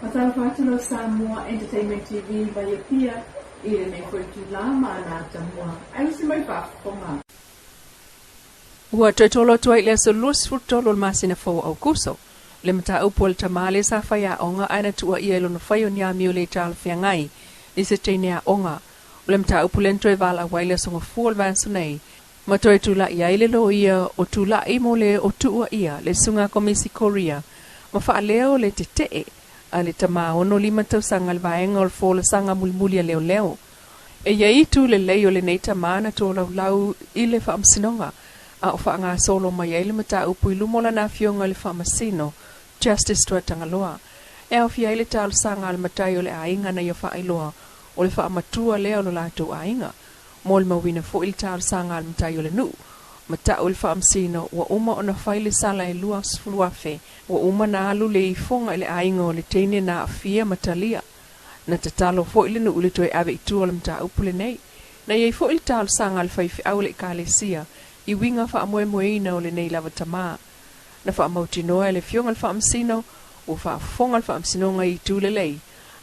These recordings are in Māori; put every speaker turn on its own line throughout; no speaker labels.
Matalo Samoa Entertainment TV vai pia ile ne foi tulama na tamua. Ai si mai pa ponga.
Ua tolo toi le so lus futolo masina fo au kuso. Le mata upol tamale sa faya onga ana tua ielo no fayo nya miole tal fiangai. Ise tenia onga. Le mata upulento e vala waile so full vansonei. Matoi tula ia ile lo ia o tula imole o tua ia le sunga komisi Korea. Mafa leo le tete. Ale tama ono lima tau sangal vaenga o fola sanga mulmuli leo leo. E yai tu le leo le neita mana to lau ile fa amsinonga. A o fa nga solo mai ele mata upu ilumola na fionga le fa masino. Justice tua tangaloa. E o fia ile tal sanga al matai o le ainga na yo fa iloa. O le fa amatua leo lo lato ainga. Mol mawina fo il tal sanga al matai o le nu. Mata o le fa amsino wa uma ona faile sala e luas fluafe. Wa uma na alu le ifonga ile ainga o le teine na afia matalia. Na tatalo fo ile nu ule toi ave itu o le mta upule nei. Na yei fo il tal sanga al faifi au le kalesia. I winga fa amoe moeina o le nei lava tamaa. Na fa amautinoa le fionga al fa amsino. O fa fonga al fa amsino ngai itu le lei.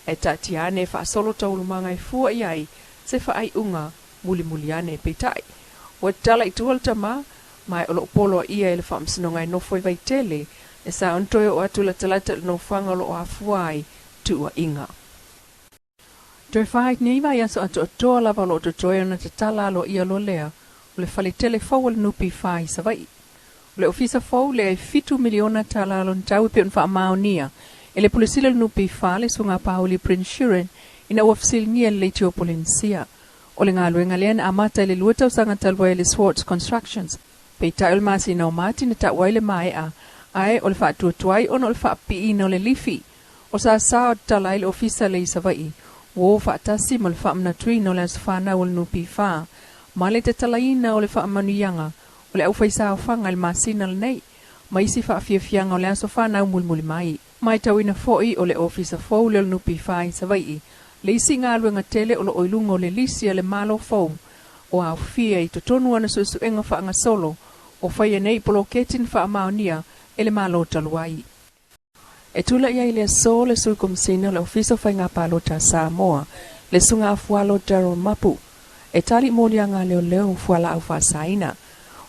E tatiane fa solo taulu manga i fua iai. Se fa ai unga muli muliane peitai. Wa tala i tuol tama, mai o lo polo ia ele wha msino ngai no foi vai tele, e sa ontoi o atula talata no whanga lo o afuai tua inga. Doi whaik ni vai aso atu atoa lava lo o toi ona te tala lo ia lo lea, o le whale tele fawal nupi whai sa vai. O le ofisa fau le ai 5 miliona tala lo ntau pe un wha maonia, e le pulisila nupi whale sunga pauli Prince Shiren, ina uafsil ngia le tio polinsia. O le ngā luenga lean amata le luatau sanga talwai le Swartz Constructions. Pei taul masi na o mati na tawai le mai a. Ai o le wha tuatuai ono le wha pii na o le lifi. O sa o talai le ofisa le isawai. Wo wha tasi mo le wha amna tui na o le asfana o le nupi wha. Ma le te talai na o le wha manuyanga. O le au faisa o whanga le masi na le nei. Ma isi wha fiafianga o le asfana o mulmuli mai. Mai tawina foi o le ofisa fo le nupi wha isawai. Le isi ngā luenga tele o lo oilunga o le lisia le malo fau. O au fia i totonu ana suesu enga wha anga solo. O whaia nei polo ketin wha amaonia e le malo taluai. E tula ia i le so le sui komsina le ofisa whai ngā palota Samoa. Le sunga afualo Daryl Mapu. E tali molia ngā leo leo fuala au whasaina.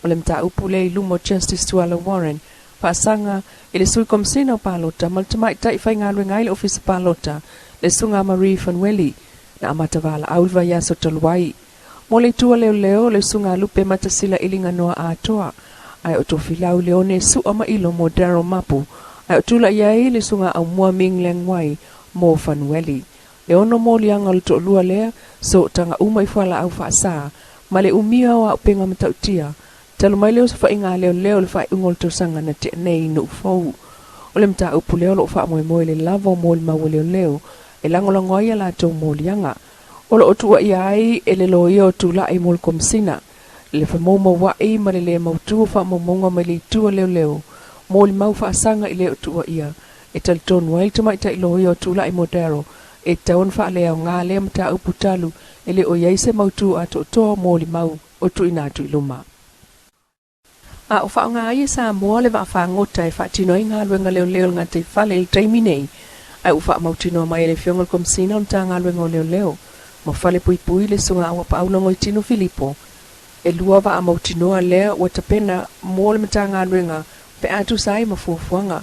O le mta upu le lumo Justice Tuala Warren. Whaasanga i le sui komsina o palota. Maltamai tai whai ngā luenga i le ofisa palota. Le sunga Marie van Vili, na amatavala aulva yaso taluai. Mo le tua leo leo le sunga lupe matasila ilinga noa atoa. Ai o tofilau leone su ama ilo mo Daryl Mapu. Ai o tula iai le sunga au mua ming lengwai mo van Vili. Le ono mo lianga le to lua lea, so tanga umai fuala au whaasa. Ma le umia wa upenga matautia. Talu mai leo sa inga leo leo le whai ungol to sanga na te nei no fau. O le mta upu leo lo wha moe moe le lavo mo le maua leo leo. E langolango ia la tau molianga. O lo otua iai e le lo ia o tula i mol komsina. Le fa moma wai ma le mautua fa momonga ma le tua leo leo. Mo le mau fa asanga i le otua ia. E tal tonu ai tama i ta ilo ia o tula i modero. E taon fa leo ngā lea mta upu talu. E le o iai se mautua ato toa mo le mau o tu inatu iluma. A o fa ngā ia sa moa le wa fa ngota e fa tino i ngā luenga leo leo ngā te fale il taiminei. Ai ufa mautino mai ele fionga komsina on tanga luenga leo leo. Ma fale pui pui le sunga awa pa aulongo i tino Filipo. E lua wa mautino a lea watapena mo le matanga luenga pe atu sai ma fuafuanga.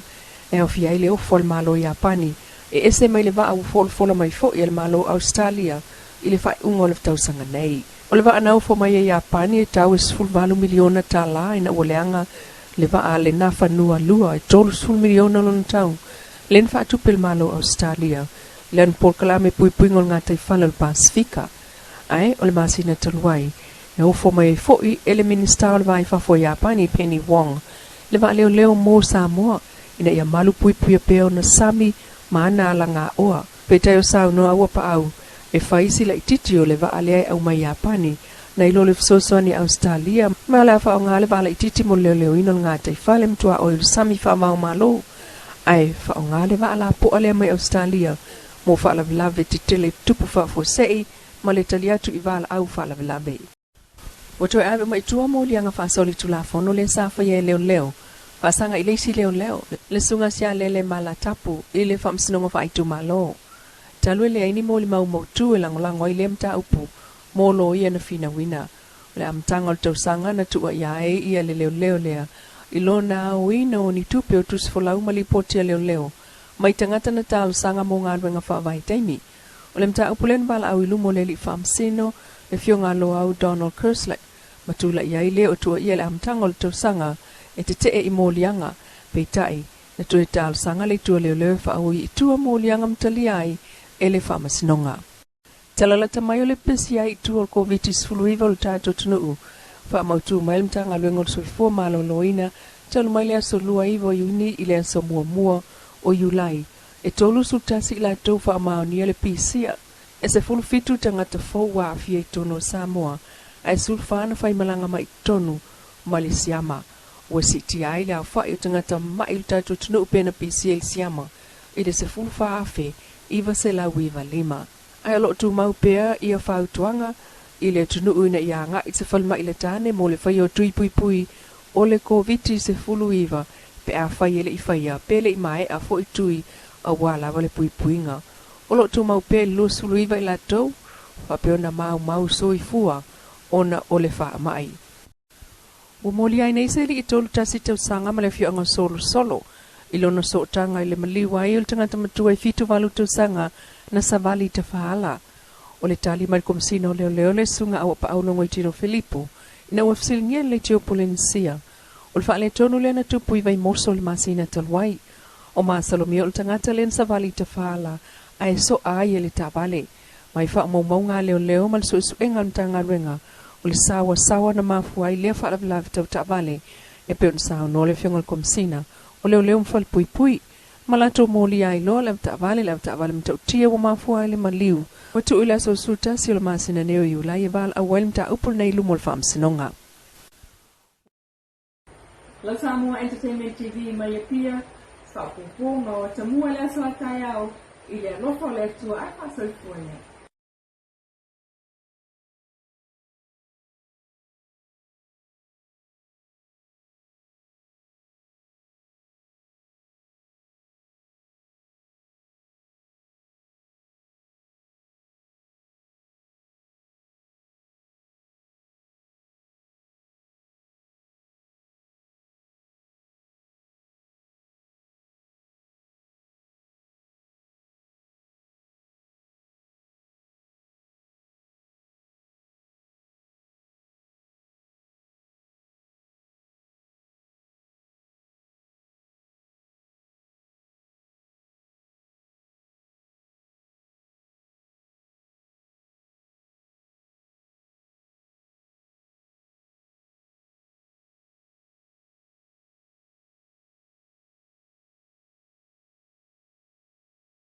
E o fia ile o fol malo i Japani. E ese mai le va au fola mai fo i le malo Australia. Ile fai ungo le tausanga nei. O le va anau fo mai i Japani e tau e $10 miliona tala ina uleanga le va a le nafa nua lua e $10 miliona lon tau. Len fa tupel malo Australia. Len por kalame pui ngol ngā tai whala le Pasifika. Ai, o le masina taluai. E o fo mai foi ele minister le vai fa fo Japani Penny Wong. Le va leo leo mo Samoa. Ina ia malu pui a peo na sami maana ala ngā oa. Petai o sao no awa pa au. E faisi la ititio le va alea au mai Japani. Na ilo le fsosoni Australia. Ma la fa o ngā le va la ititi mo leo leo ino ngā tai whale mtua o il sami fa mau malo. Ai fa o ngale va ala po ale mai Australia mo fa la lave te tele tupu fa fo sei ma le taliatu i vala au fa la lave. O toi ave mai tua mo lianga fa soli tu la fono le sa fa ye leo leo Pasanga ile si leo le sunga sia lele mala tapu ile fam sinongo fa itu malo talwe le ini mo le mau tu lang ile mta upu molo ia na fina wina le amtanga to sanga na tu ya ia le leo ilona wino ni tupe o tus fola umali potia leo mai tangata na tal sanga mo nga wenga fa vai taimi o le mta upu len bala au ilumo le li fam sino le fionga lo au Donald Kerslake matula ia ile o tu ia le amtanga to sanga e te e imolianga peitai na tu tal sanga le tu leo fa au i tu molianga mtali ai ele fa masinonga talala tamayo le pesi ai tu o covitis fluiva o tato tunu fa mautu mai mtanga lengol so fo malo loina talu mai le so lua ivo yuni ile so mua o yulai e tolu sutasi la to fa ma ni le pisia e se fulu fitu tanga te fo wa fie tono Samoa ai sulfana fa malanga mai tonu malisiama o siti ai la fa i tanga ta mai tato tunu pena pisia siama ile se fulu fa afe iva se la wiva lima ai lo tu mau pea ia fa tuanga ile tunu una ia nga i se falma ile tane mo le faio tui pui o le covid se fulu iva pe a fa ile i faia pele i mai a fo i tui a wala vale pui nga o lo tu mau pe lo sulu iva ila to fa pe ona mau so i fua ona o le fa mai o moli ai nei se li tolu tasi te sanga ma le fio anga solo ilono so tanga ile maliwa i tanga tamatua i fitu valu tu sanga na savali te faala o le tali mai komsino leo le sunga au pa au longo i tino Filippo ina wafsil nien le tio polensia o le faale tonu le na tupu i vai moso le masina talwai o masalomio le tangata len savali te faala ai so ai le tabale mai fa mo nga leo mal so enga tanga renga o le sawa na mafuai le fa la tau tabale e pe on sa no le fiongol komsina o leo mfal pui malato moli ai lo le tabale mta tia o mafuai le maliu o tu ila so suta si le masina neo yu la yeval a welmta upul nei lumol fam sinonga
La Samoa Entertainment TV mai pia sa pupunga o tamua le so tayao ile lofo le tu ai pasoi fuene